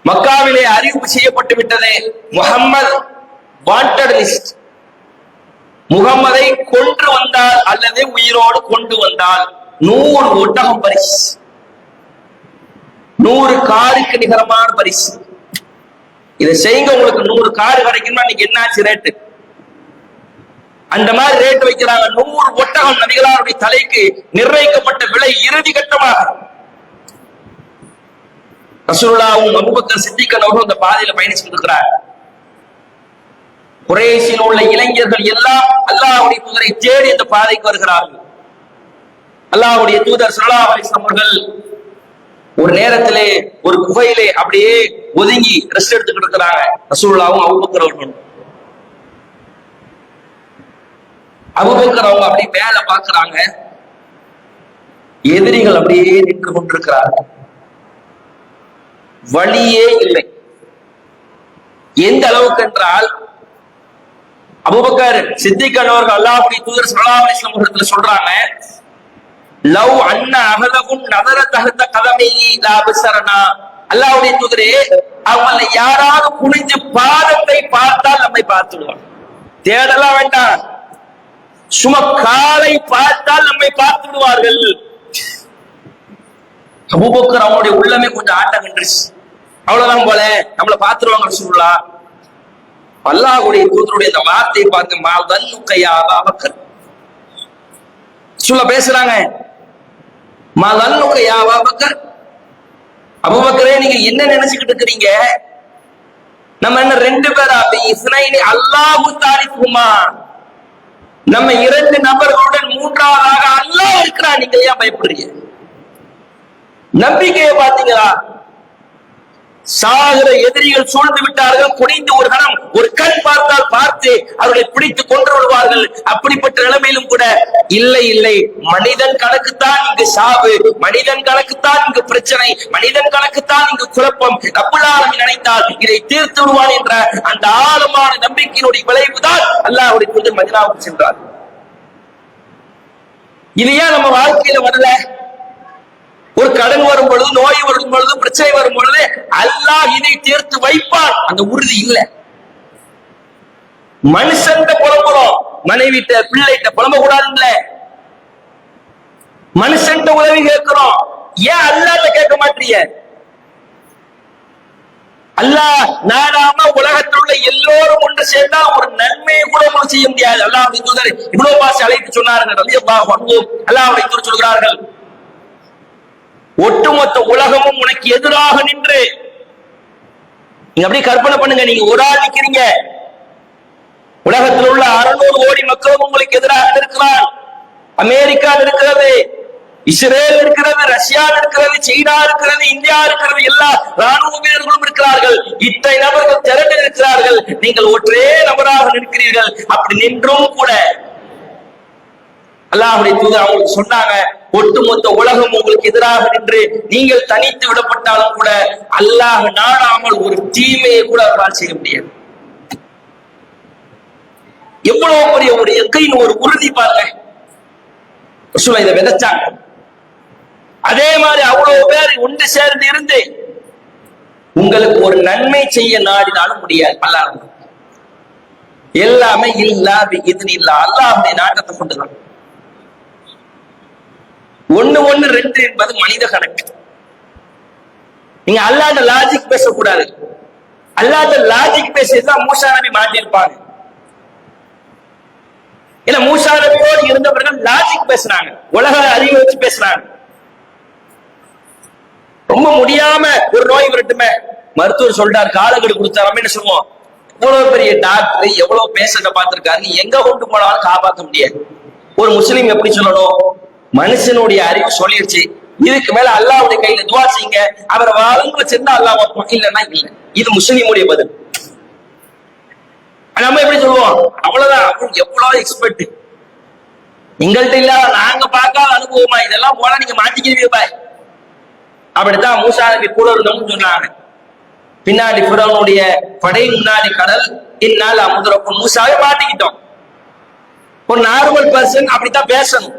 மக்காவிலே அறிவிப்பு செய்யப்பட்டு விட்டது, முஹம்மது வாண்டட் லிஸ்ட். முகம்மதை கொன்று வந்தால் அல்லது உயிரோடு கொண்டு வந்தால் 100 ஒட்டகம் பரிசு, 100 காருக்கு நிகரமான பரிசு. இதை செய்யுங்க, உங்களுக்கு 100 கார் கிடைக்கும்னா நீங்க என்னாச்சு ரேட்டு? அந்த மாதிரி ரேட் வைக்கிறாங்க. 100 ஒட்டகம் நபிகளாருடைய தலைக்கு நிர்ணயிக்கப்பட்ட விலை. இறுதி கட்டமாக ரசூலுல்லாஹும் அபூபக்கர் சித்திக் அவர்களும் அந்த பாதையில பயணிச்சுட்டு இருக்கிறார். குறைஷில் உள்ள இளைஞர்கள் எல்லாம் அல்லாஹ்வுடைய தூதரை தேடி அந்த பாதைக்கு வருகிறார்கள். அல்லாஹ்வுடைய தூதர் ஸல்லல்லாஹு அலைஹி வஸல்லம் அவர்கள் ஒரு நேரத்திலே ஒரு குகையிலே அப்படியே ஒதுங்கி ரெஸ்ட் எடுத்துக்கிட்டு இருக்கிறாங்க. ரசூலுல்லாஹும் அபூபக்கர் அவர்களும். அபூபக்கர் அவங்க அப்படியே வேலை பார்க்கிறாங்க. எதிரிகள் அப்படியே நின்று கொண்டிருக்கிறார்கள். வழியே இல்லை. எந்த அளவுக்கு என்றால் அபூபக்கர் சித்திக் அவர்கள் அல்லாஹ்வுடைய தூதர் ஸல்லல்லாஹு அலைஹி வஸல்லம் அவர்கள் சொல்றாங்க, லவ் அன்ன அஹதகும் நதர தஹத கதமிஹி லா பஸரனா, அல்லாஹ்வுடைய தூதரே அவங்கள யாராவது குனிஞ்சு பாதத்தை பார்த்தால் நம்மை பார்த்துடுவாங்க. தேடலாம் வேண்டாம், சும்மா காலை பார்த்தால் நம்மை பார்த்து விடுவார்கள். அபூபக்கர் அவங்களுடைய உள்ளமே கொஞ்சம் ஆட்டம் கண்டுச்சு. அவ்வளவுதான் போல நம்மளை பார்த்துருவாங்க ரசூலுல்லாஹ். அல்லாஹ்வுடைய தூதருடைய இந்த வார்த்தையை பார்த்து மாதன்னுக்கையா அபூபக்கர் சொல்ல பேசுறாங்க. மாதன்னுக்கையா அபூபக்கர், அபூபக்கரே நீங்க என்ன நினைச்சுக்கிட்டு இருக்கிறீங்க? நம்ம என்ன ரெண்டு பேரா? இஸ்னைனி அல்லாஹு தாலிகுமா, நம்ம இரண்டு நபர்களுடன் மூன்றாவதாக அல்லாஹ் இருக்கிறான். நீங்க ஏன் பயப்படுறீங்க? நம்பிக்கையை பார்த்தீங்களா? சாகிற எதிரிகள் சூழ்ந்து விட்டார்கள். குனிந்து ஒரு கணம் ஒரு கண் பார்த்தால் பார்த்து அவர்களை பிடித்து கொன்று விடுவார்கள். அப்படிப்பட்ட நிலைமையிலும் கூட இல்லை இல்லை, மனிதன் கணக்குத்தான் இங்கு சாவு, மனிதன் கணக்குத்தான் இங்கு பிரச்சனை, மனிதன் கணக்குத்தான் இங்கு குழப்பம். ரப்புல் ஆலமீன் நினைத்தால் இதை தீர்த்து விடுவான் என்ற அந்த ஆழமான நம்பிக்கையினுடைய விளைவுதான் அல்லாஹ்வுடைய தூதர் மதீனாவுக்கு சென்றார். இது ஏன் நம்ம வாழ்க்கையில வரல? ஒரு கடன் வரும் பொழுது, நோய் வரும் பொழுது, பிரச்சனை வரும் பொழுது அல்லாஹ் இதை தீர்த்து வைப்பான், அந்த உறுதி இல்லை. மனுஷன் புலம்புறோம், மனைவிட்ட பிள்ளைகிட்ட புலம்ப கூடாதுல்ல. மனுஷன் உதவி கேட்கிறோம், ஏன் அல்லாஹ்ட்ட கேட்க மாட்டீங்க? அல்லாஹ் நாடாம உலகத்தில் உள்ள எல்லோரும் ஒன்று சேர்ந்தா ஒரு நன்மையை கூட உங்களுக்கு செய்ய முடியாது. அல்லாஹ்வுடைய தூதர் இப்னு அப்பாஸ் அழைத்து சொன்னார்கள், ரலியல்லாஹு அன்ஹு, அல்லாஹ்வுடைய தூதர் சொல்கிறார்கள், ஒட்டுமொத்த உலகமும் உனக்கு எதிராக நின்று, நீங்க அப்படியே கற்பனை பண்ணுங்க, நீங்க ஒரு ஆள் நிக்கிறீங்க, உலகத்தில் உள்ள 600 கோடி மக்களும் உங்களுக்கு எதிராக இருக்கிறார். அமெரிக்கா இருக்கிறது, இஸ்ரேல் இருக்கிறது, ரஷ்யா இருக்கிறது, சீனா இருக்கிறது, இந்தியா இருக்கிறது, எல்லா ராணுவ வீரர்களும் இருக்கிறார்கள். இத்தனை நபர்கள் திரண்டு இருக்கிறார்கள், நீங்கள் ஒற்றே நபராக நிற்கிறீர்கள். அப்படி நின்றும் கூட அல்லாஹ்வுடைய தூதர் அவங்களுக்கு சொன்னாங்க, ஒட்டுமொத்த உலகம் உங்களுக்கு எதிராக நின்று நீங்கள் தனித்து விடப்பட்டாலும் கூட அல்லாஹ் நாடாமல் ஒரு தீமையை கூட அவரால் செய்ய முடியாது. எவ்வளவு பெரிய ஒரு யக்கீன், ஒரு உறுதி பாருங்க. ரசூலுல்லாஹ் இதை விதைச்சாங்க. அதே மாதிரி அவ்வளவு பேர் ஒன்று சேர்ந்து இருந்து உங்களுக்கு ஒரு நன்மை செய்ய நாடினாலும் முடியாது. அல்லாஹ் எல்லாமே இல்லா பிஇத்னில்லா, அல்லாஹ்வுடைய நாட்டத்தை கொண்டுதான். 1 1 2 என்பது மனித கணக்கு. நீங்க அல்லாஹ்ட்ட லாஜிக் பேசக்கூடாது. அல்லாஹ்ட்ட லாஜிக் பேசிதான் மூசா நபி மாட்டிருப்பாங்க. ஏன்னா மூசா நபியோடு இருந்தவர்கள் லாஜிக் பேசுறாங்க, உலக அறிவை வச்சு பேசுறாங்க. ரொம்ப முடியாம ஒரு நோய் வரட்டுமே, மருத்துவர் சொல்றாரு, காலக்கெடு கொடுத்தாரு, என்ன சொல்லுவோம்? எவ்வளவு பெரிய டாக்டர், எவ்வளவு பேஷண்ட பார்த்திருக்காரு, எங்க கொண்டு போனாலும் காப்பாற்ற முடியாது. ஒரு முஸ்லீம் எப்படி சொல்லணும்? மனுஷனுடைய அறிவு சொல்லிடுச்சு, இதுக்கு மேல அல்லாஹ்வுடைய கையில துவா செய்யுங்க, அவரை வாழ்ந்து வச்சிருந்தா அல்லாஹ் வைப்பான், இல்லைன்னா இல்ல. இது முஸ்லீமுடைய பதில். நம்ம எப்படி சொல்லுவோம்? அவ்வளவுதான், எவ்வளவு எக்ஸ்பர்ட் எங்கள்கிட்ட இல்ல, நாங்க பார்க்காத அனுபவமா, இதெல்லாம் போனா நீங்க மாட்டிக்கிறீங்க பாய். அப்படித்தான் மூசா நபி கூட இருந்தோம்னு சொன்னாங்க. பின்னாடி ஃபிரௌனுடைய படை, முன்னாடி கடல், இந்நாள் அமுதரக்கும் மூசாவை மாட்டிக்கிட்டோம். ஒரு நார்மல் பர்சன் அப்படித்தான் பேசணும்.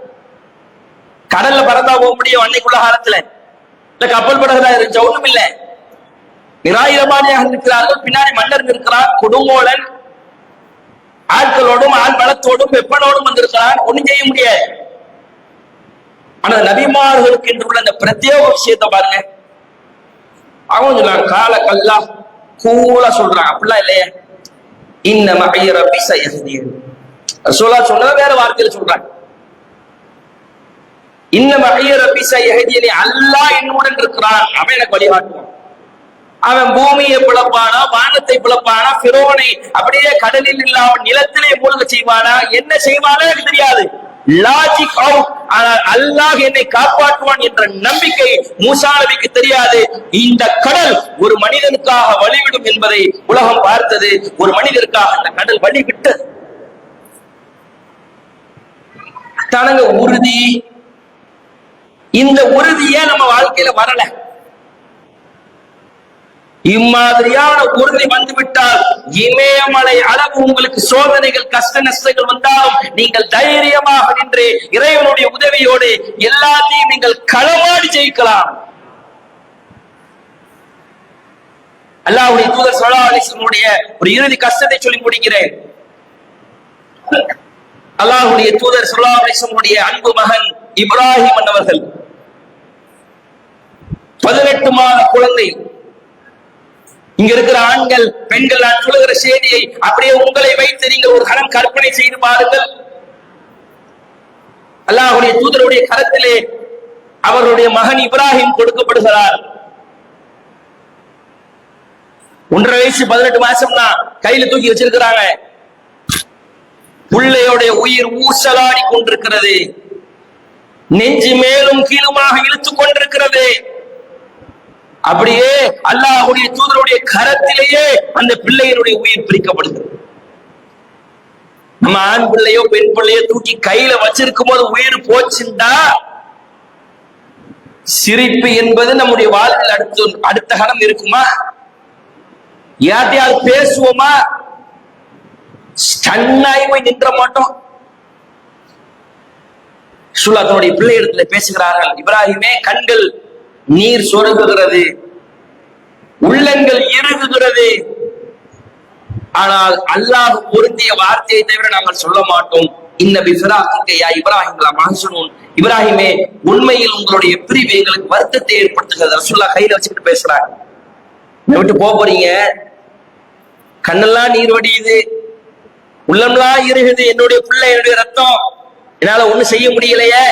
கடல்ல பறந்தா போக முடியும் அன்னைக்குள்ள காலத்துல, இல்ல கப்பல் படகுதான் இருந்துச்சு, ஒண்ணும் இல்ல. நிராயுதபாணியாக இருக்கிறார்கள், பின்னாடி மன்னர் இருக்கிறார், கொடுங்கோலன் ஆட்களோடும் ஆள் பலத்தோடும் வெப்பனோடும் வந்திருக்கிறார், ஒண்ணும் செய்ய முடியாது. ஆனா நபிமார்களுக்கு என்று உள்ள அந்த பிரத்யேக விஷயத்தை பாருங்க. அவங்க சொல்றாங்க, கால கல்லா கூலா சொல்றாங்க, அப்படிலாம் இல்லையே. இன்ன மஇ ரப்பி சயஹ்தீன், ரசூலுல்லாஹ் சொன்னத வேற வார்த்தையில சொல்றாங்க. இன்ன மஇ ரப்பி சயஹ்தீன், அல்லாஹ் என்னுடன் இருக்கிறான், அவன் எனக்கு வழிகாட்டுவான். அவன் பூமியை பிளப்பானா, வானத்தை பிளப்பானா, ஃபிரௌனை அப்படியே கடலில் இல்லாமல் நிலத்திலே மூழ்க செய்வானா, என்ன செய்வானா எனக்கு தெரியாது. Logic out. ஆனால் அல்லாஹ் என்னை காப்பாற்றுவான் என்ற நம்பிக்கை மூசா நபிக்கு தெரியாது. இந்த கடல் ஒரு மனிதனுக்காக வழிவிடும் என்பதை உலகம் பார்த்தது. ஒரு மனிதனுக்காக அந்த கடல் வழிவிட்டது. தனங்க உறுதி. இந்த உறுதியே நம்ம வாழ்க்கையில வரல. இம்மாதிரியான உறுதி வந்துவிட்டால் இமயமலை அளவு உங்களுக்கு சோதனைகள் கஷ்ட நஷ்டங்கள் வந்தாலும் நீங்கள் தைரியமாக நின்று இறைவனுடைய உதவியோடு எல்லாத்தையும் நீங்கள் களமாடி ஜெயிக்கலாம். அல்லாஹ்வுடைய தூதர் ஸல்லல்லாஹு அலைஹி வஸல்லம் ஒரு இறுதி கஷ்டத்தை சொல்லி முடிக்கிறேன். அல்லாஹ்வுடைய தூதர் ஸல்லல்லாஹு அலைஹி வஸல்லம் அன்பு மகன் இப்ராஹிம் அவர்கள் 18 மாத குழந்தை. இங்க இருக்கிற ஆண்கள் பெண்கள் நான் சொல்லுகிற செய்தியை அப்படியே உங்களை வைத்து நீங்கள் ஒரு கணம் கற்பனை செய்து பாருங்கள். அல்லாஹ்வுடைய தூதருடைய கரத்திலே அவருடைய மகன் இப்ராஹிம் கொடுக்கப்படுகிறார். 1.5 வயசு 18 மாசம் தான் கையில தூக்கி வச்சிருக்கிறாங்க. பிள்ளையோடைய உயிர் ஊசலாடி கொண்டிருக்கிறது, நெஞ்சு மேலும் கீழுமாக இழுத்துக் கொண்டிருக்கிறது. அப்படியே அல்லாஹ்வுடைய தூதருடைய கரத்திலேயே அந்த பிள்ளையினுடைய உயிர் பிரிக்கப்படுகிறது. நம்ம ஆண் பிள்ளையோ பெண் பிள்ளையோ தூக்கி கையில வச்சிருக்கும் போது உயிர் போச்சுண்டா சிரிப்பு என்பது நம்முடைய வாழ்வில் அடுத்த கணம் இருக்குமா? யார்ட்டையாவது பேசுவோமா? ஸ்டன்னாய் போய் நின்ற மாட்டோம். தன்னுடைய பிள்ளை இடத்துல பேசுகிறார்கள், இப்ராஹிமே கண்கள் நீர் சொருகுகிறது, உள்ளங்கள் இறுகுகிறது. ஆனால் அல்லாஹ் பொருந்திய வார்த்தையை தவிர நாங்கள் சொல்ல மாட்டோம். இப்ராஹிமே உண்மையில் உங்களுடைய பிரிவு எங்களுக்கு வருத்தத்தை ஏற்படுத்துகிறது. ரசூலுல்லாஹ் கையில வச்சுட்டு பேசுறாங்க, விட்டு போறீங்க, கண்ணெல்லாம் நீர் வடியுது, உள்ளம்லாம் இருகுது, என்னுடைய பிள்ளை என்னுடைய ரத்தம், என்னால ஒண்ணும் செய்ய முடியலையே.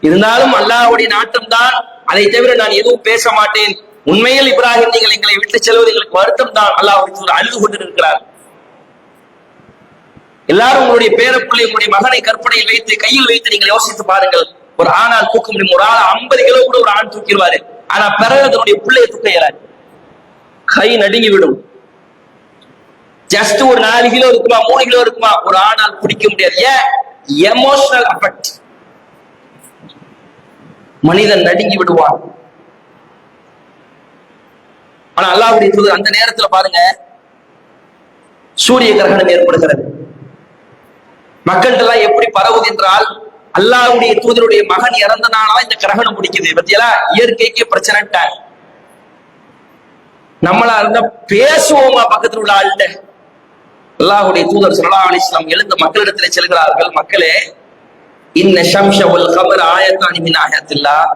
இருந்தாலும் அல்லாஹ்வுடைய நாட்டம் தான், அதை தவிர நான் எதுவும் பேச மாட்டேன். உண்மையில் இப்ராஹிம் நீங்கள் எங்களை விட்டு செல்வது எங்களுக்கு வருத்தம் தான். அல்லாஹ் அழுது கொண்டிருக்கிறார். எல்லாரும் உங்களுடைய பேரப்பிள்ளை உங்களுடைய மகனை கற்பனையில் வைத்து கையில் வைத்து நீங்கள் யோசித்து பாருங்கள். ஒரு ஆணால் தூக்க முடியும், ஒரு ஆள் 50 கிலோ கூட ஒரு ஆண் தூக்கிடுவாரு. ஆனா பிறகு அதனுடைய பிள்ளையை தூக்க இயலாது, கை நடுங்கி விடும். ஜஸ்ட் ஒரு 4 கிலோ இருக்குமா 3 கிலோ இருக்குமா ஒரு ஆணால் பிடிக்க முடியாது. ஏன்? Emotional affect. மனிதன் நடுங்கி விடுவான். ஆனா அல்லாஹ்வுடைய தூதர் அந்த நேரத்துல பாருங்க, சூரிய கிரகணம் ஏற்படுகிறது. மக்கள்கிட்ட எல்லாம் எப்படி பரவுது என்றால், அல்லாஹ்வுடைய தூதருடைய மகன் இறந்தனால இந்த கிரகணம் பிடிக்குது. பத்தியலா இயற்கைக்கு பிரச்சனை. நம்மளா இருந்தா பேசுவோமா பக்கத்தில் உள்ள ஆள்கிட்ட? அல்லாஹ்வுடைய தூதர் ஸல்லல்லாஹு அலைஹி வஸல்லம் எழுந்த மக்களிடத்திலே செல்கிறார்கள். மக்களே, இன்ன ஷம்ஸ வல் கமர ஆயத்தானி மின் ஆயாத்தில்லாஹ்.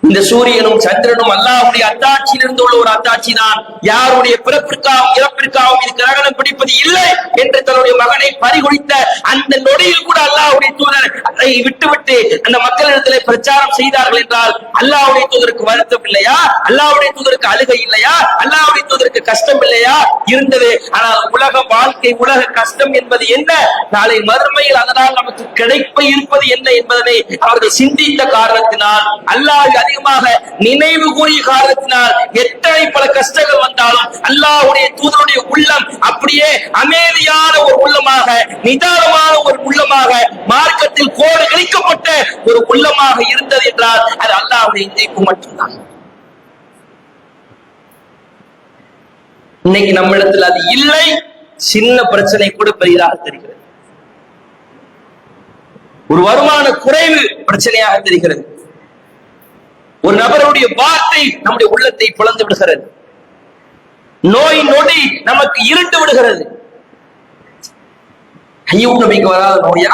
இந்த சூரியனும் சந்திரனும் அல்லாஹ்வுடைய அத்தாட்சியிலிருந்து உள்ள ஒரு அத்தாட்சி தான். யாருடைய பிறப்பிற்காகவும் இறப்பிற்காகவும் இது கிரகணம் பிடிப்பது இல்லை என்று தன்னுடைய மகனை பறிகொடுத்த அந்த நொடியில் கூட அல்லாஹ்வுடைய தூதர் அதை விட்டுவிட்டு அந்த மக்களிடத்திலே பிரச்சாரம் செய்தார்கள் என்றால் அல்லாஹ்வுடைய தூதருக்கு வருத்தம் இல்லையா? அல்லாஹ்வுடைய தூதருக்கு அழுகை இல்லையா? அல்லாஹ்வுடைய தூதருக்கு கஷ்டம் இல்லையா? இருந்தது. ஆனால் உலக வாழ்க்கை, உலக கஷ்டம் என்பது என்ன, நாளை மறுமையில் அதனால் நமக்கு கிடைப்ப இருப்பது என்ன என்பதனை அவர்கள் சிந்தித்த காரணத்தினால், அல்லாஹ் அதிகமாக நினைவு கூறிய காரணத்தினால், எத்தனை பல கஷ்டங்கள் வந்தாலும் அல்லாஹ்வுடைய தூதருடைய உள்ளம் அப்படியே அமைதியான ஒரு உள்ளமாக, நிதானமான ஒரு உள்ளமாக, மார்க்கத்தில் கோடு இணைக்கப்பட்ட ஒரு உள்ளமாக இருந்தது என்றால் அது அல்லாஹ்வுடைய நினைப்பு மட்டும்தான். இன்னைக்கு நம்மிடத்தில் அது இல்லை. சின்ன பிரச்சனை கூட பெரிதாக தெரிகிறது. ஒரு வருமான குறைவு பிரச்சனையாக தெரிகிறது. ஒரு நபருடைய வார்த்தை நம்முடைய உள்ளத்தை பிளந்து விடுகிறது. நோய் நொடி நமக்கு இருண்டு விடுகிறது. ஐயூப் நபிக்கு வராத நோயா?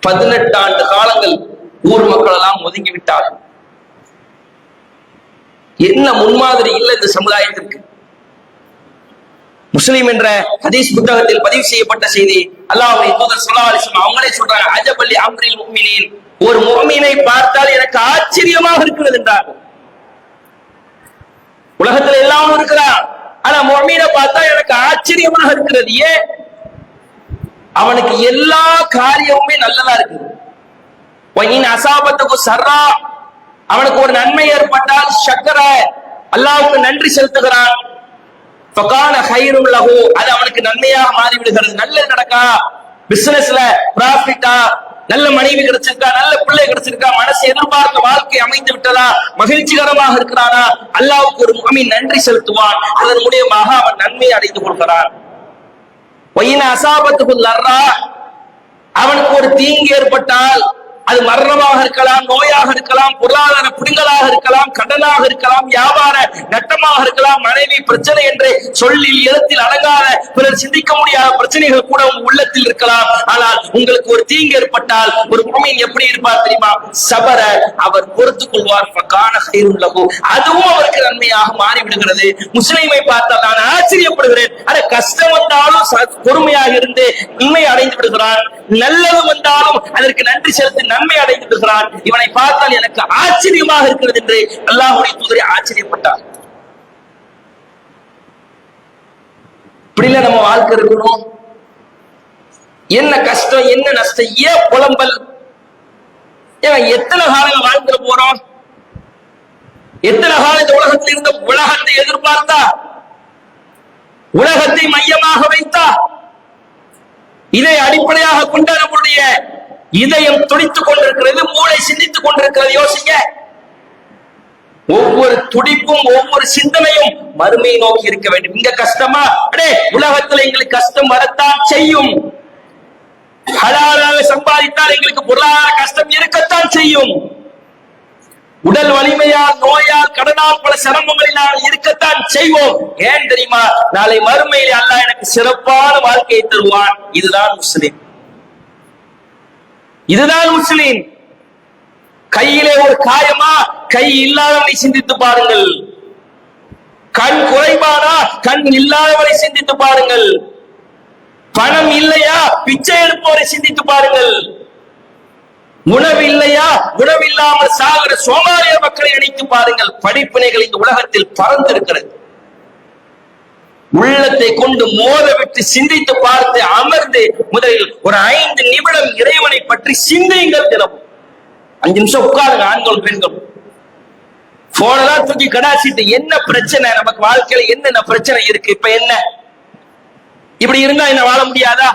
18 ஆண்டு காலங்கள் ஊர் மக்கள் எல்லாம் ஒதுங்கி விட்டார்கள். என்ன முன்மாதிரி இல்லை இந்த சமுதாயத்திற்கு. முஸ்லிம் என்ற ஹதீஸ் புத்தகத்தில் பதிவு செய்யப்பட்ட செய்தி, அல்லாஹ்வுடைய தூதர் ஸல்லல்லாஹு அலைஹி வஸல்லம் அவங்களே சொல்றாங்க, அஜபல்லி அம்ரில் முஃமினீன், ஒரு முஃமினை பார்த்தால் எனக்கு ஆச்சரியமாக இருக்கிறது என்றார். உலகத்துல எல்லாம் இருக்கிறான், ஆனா முஃமினை பார்த்தா எனக்கு ஆச்சரியமாக இருக்கிறது. ஏன்? அவனுக்கு எல்லா காரியமுமே நல்லதா இருக்குது. வயின் அசாபத்துக்கு சர்ரா, அவனுக்கு ஒரு நன்மை ஏற்பட்டால் ஷக்கர, அல்லாஹ்வுக்கு நன்றி செலுத்துகிறான். ஃபகான கைரும் லஹு, அது அவனுக்கு நன்மையாக மாறி விடுகிறது. நல்லது நடக்கா, பிசினஸ்ல ப்ராஃபிட்டா, நல்ல மனைவி கிடைச்சிருக்கா, நல்ல பிள்ளை கிடைச்சிருக்கா, மனசு எதிர்பார்த்த வாழ்க்கை அமைந்து விட்டதா, மகிழ்ச்சிகரமாக இருக்கிறானா, அல்லாஹ்வுக்கு ஒரு முஃமின் நன்றி செலுத்துவான். அதன் மூலமாக அவன் நன்மை அடைந்து கொள்கிறான். அவனுக்கு ஒரு தீங்கு ஏற்பட்டால் அது மரணமாக இருக்கலாம், நோயாக இருக்கலாம், பொருளாதார பிடுங்கலாக இருக்கலாம், கடனாக இருக்கலாம், வியாபார நட்டமாக இருக்கலாம், மனைவி பிரச்சனை என்று சொல்லில் எழுத்தில் அடங்காத பிறர் சிந்திக்க முடியாத பிரச்சனைகள் கூட உங்க உள்ளத்தில் இருக்கலாம். ஆனால் உங்களுக்கு ஒரு தீங்கு ஏற்பட்டால் ஒரு முஃமின் எப்படி இருப்பார் தெரியுமா? சபர, அவர் பொறுத்துக் கொள்வார். அதுவும் அவருக்கு நன்மையாக மாறிவிடுகிறது. முஸ்லிமை பார்த்தால் நான் ஆச்சரியப்படுகிறேன். கஷ்டம் வந்தாலும் பொறுமையாக இருந்து நன்மை அடைந்து விடுகிறான். நல்லது வந்தாலும் அதற்கு நன்றி செலுத்தி நன்மை அடைந்து விடுகிறான். இவனை பார்த்தால் எனக்கு ஆச்சரியமாக இருக்கிறது என்று அல்லாஹ்வுடைய தூதரை ஆச்சரியப்பட்டார். இப்படில நம்ம வாழ்க்கை இருக்கணும். என்ன கஷ்டம், என்ன நஷ்டம், ஏன் புலம்பல்? எத்தனை காலம் வாழ்ந்துட போறோம்? எத்தனை காலம் இந்த உலகத்தில் இருந்த உலகத்தை எதிர்பார்த்தா, உலகத்தை மையமாக வைத்தா, இதை அடிப்படையாக கொண்ட நம்முடைய இதயம் துடித்துக் கொண்டிருக்கிறது, மூளை சிந்தித்துக் கொண்டிருக்கிறது. யோசிங்க, ஒவ்வொரு துடிப்பும் ஒவ்வொரு சிந்தனையும் மறுமையை நோக்கி இருக்க வேண்டும். இங்க கஷ்டமா? உலகத்துல எங்களுக்கு கஷ்டம் வரத்தான் செய்யும். ஹலாலாக சம்பாதித்தால் எங்களுக்கு பொருளாதார கஷ்டம் இருக்கத்தான் செய்யும். உடல் வலிமையால், நோயால், கடனால், பல சிரமங்களினால் இருக்கத்தான் செய்வோம். ஏன் தெரியுமா? நாளை மறுமையிலே அல்லாஹ் எனக்கு சிறப்பான வாழ்க்கையை தருவான். இதுதான் முஸ்லிம். இதுதான் முஸ்லிம். கையிலே ஒரு காயமா? கை இல்லாதவரை சிந்தித்து பாருங்கள். கண் குறைபாடா? கண் இல்லாதவரை சிந்தித்து பாருங்கள். பணம் இல்லையா? பிச்சை எடுப்பவரை சிந்தித்து பாருங்கள். உணவு இல்லையா? உணவில்லாமல் சாகிற சோமாலிய மக்களை நினைத்து பாருங்கள். படிப்பினைகள் இந்த உலகத்தில் பறந்திருக்கிறது. உள்ளத்தை கொண்டு மோத விட்டு சிந்தித்து பார்த்து அமர்ந்து முதலில் ஒரு 5 நிமிடம் இறைவனை பற்றி சிந்தியுங்கள். தினமும் 5 நிமிஷம் உட்காருங்க. ஆண்கள் பெண்கள் போனதான் தூக்கி கடாசிட்டு என்ன பிரச்சனை, நமக்கு வாழ்க்கையில என்னென்ன பிரச்சனை இருக்கு, இப்ப என்ன இப்படி இருந்தா என்ன வாழ முடியாதா?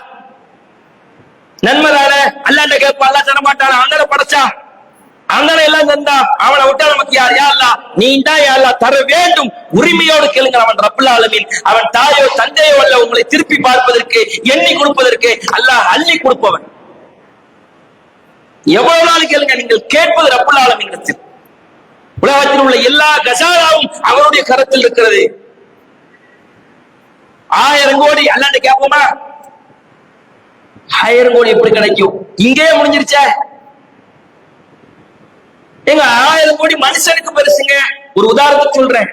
நன்மைதான? அல்லாட்ட கேட்பா, அல்லா தர மாட்டான? அண்ணனை படைச்சா, அண்ணனை எல்லாம் தந்தா, அவனை விட்டா நமக்கு யார்? யா அல்லாஹ், நீ தான் யா அல்லாஹ் தர வேண்டும். உரிமையோடு கேளுங்க. அவன் ரப்புல் ஆலமீன். அவன் தாயோ தந்தையோ அல்ல, உங்களை திருப்பி பார்ப்பதற்கு, எண்ணி கொடுப்பதற்கு அல்லாஹ் அள்ளி கொடுப்பவன். எவ்வளவு நாள் கேளுங்க. நீங்கள் கேட்பது ரப்புல் ஆலமீனிடத்தில். உலகத்தில் உள்ள எல்லா கசாராவும் அவருடைய கரத்தில் இருக்கிறது. 1000 கோடி அல்லாட்ட கேட்போமா? 1000 கோடி எப்படி கிடைக்கும்? இங்கே முடிஞ்சிருச்சே. எங்க 1000 கோடி மனுஷனுக்கு பெருசுங்க. ஒரு உதாரணத்துக்கு சொல்றேன்.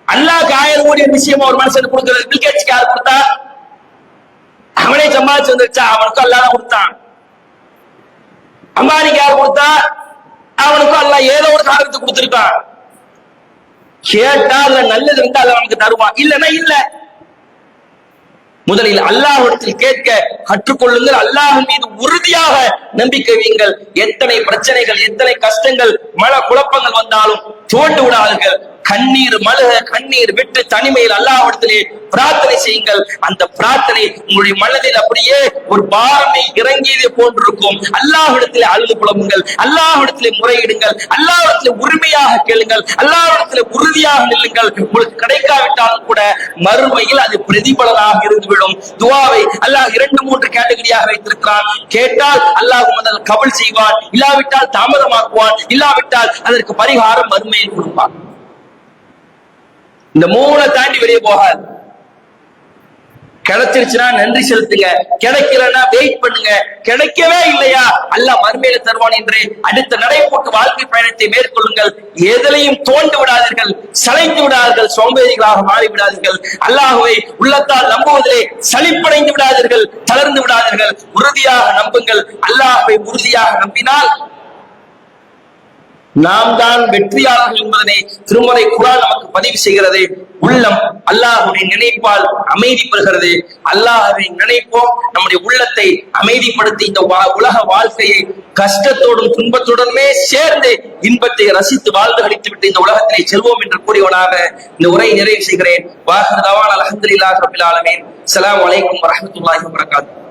அல்லாஹ்க்கு 1000 கோடி விஷயமா ஒரு மனுஷனுக்கு கொடுக்கிறது. பில் கேட்ஸ்க்கு யார் கொடுத்தா? அவனே சம்பாதிச்சு வந்துருச்சா? அவனுக்கு அல்லாஹ் தான் கொடுத்தான். அம்பானிக்கு யார் கொடுத்தா? அவனுக்கும் அல்லாஹ் ஏதோ ஒரு காரணத்தை கொடுத்திருக்கான். கேட்டா அதுல நல்லது இருந்தா அல்லாஹ் நமக்கு தருவான், இல்லன்னா இல்ல. முதலில் அல்லாஹ்விடத்தில் கேட்க கற்றுக்கொள்ளுங்கள். அல்லாஹ் மீது உறுதியாக நம்பிக்கை வையுங்கள். எத்தனை பிரச்சனைகள், எத்தனை கஷ்டங்கள், மன குழப்பங்கள் வந்தாலும் தோண்டு விடாதீர்கள். கண்ணீர் மழுக, கண்ணீர் விட்டு தனிமையில் அல்லாஹ்விடத்திலே பிரார்த்தனை செய்யுங்கள். அந்த பிரார்த்தனை உங்களுடைய மனதில் அப்படியே ஒரு பாரமை இறங்கியதை போன்றிருக்கும். அல்லாஹ்விடத்திலே அழுது புலம்புங்கள், அல்லாஹ்விடத்திலே முறையிடுங்கள், அல்லாஹ்விடத்திலே உரிமையாக கேளுங்கள், அல்லாஹ்விடத்திலே உறுதியாக நில்லுங்கள். உங்களுக்கு கிடைக்காவிட்டாலும் கூட மறுமையில் அது பிரதிபலனாக இருந்துவிடும். துஆவை அல்லாஹ் 2-3 கேட்டகரியாக வைத்திருக்கிறான். கேட்டால் அல்லாஹ் முதல் கபூல் செய்வான், இல்லாவிட்டால் தாமதமாக்குவான், இல்லாவிட்டால் அதற்கு பரிகாரம் மறுமையில் கொடுப்பான். இந்த 3 தாண்டி வெளியே போகாது. கிடைச்சிருச்சுன்னா நன்றி செலுத்துங்க, கிடைக்கலன்னா வெயிட் பண்ணுங்க. கிடைக்கவே இல்லையா அல்லாஹ் மறுமையில தருவான் என்று அடுத்த நடை போட்டு வாழ்க்கை பயணத்தை மேற்கொள்ளுங்கள். எதிலையும் தோண்டு விடாதீர்கள், சளைத்து விடாதீர்கள், சோம்பேறிகளாக மாறி விடாதீர்கள். அல்லாஹ்வை உள்ளத்தால் நம்புவதிலே சலிப்படைந்து விடாதீர்கள், தளர்ந்து விடாதீர்கள். உறுதியாக நம்புங்கள். அல்லாஹ்வை உறுதியாக நம்பினால் நாம் தான் வெற்றியாளர்கள் என்பதனை திருமறை குர்ஆன் நமக்கு பதிவு செய்கிறது. உள்ளம் அல்லாஹ்வுடைய நினைப்பால் அமைதி பெறுகிறது. அல்லாஹ்வை நினைப்போம், நம்முடைய உள்ளத்தை அமைதிப்படுத்தி இந்த உலக வாழ்க்கையை கஷ்டத்தோடும் துன்பத்துடனுமே சேர்ந்து இன்பத்தை ரசித்து வாழ்ந்து கழித்து விட்டு இந்த உலகத்திலே செல்வோம் என்று கூறியவனாக இந்த உரையை நிறைவு செய்கிறேன். வாஹிரு தஅவானா அல்ஹம்துலில்லாஹி ரப்பில் ஆலமீன். அஸ்ஸலாமு அலைக்கும் வரஹ்மத்துல்லாஹி வபரகாத்துஹு.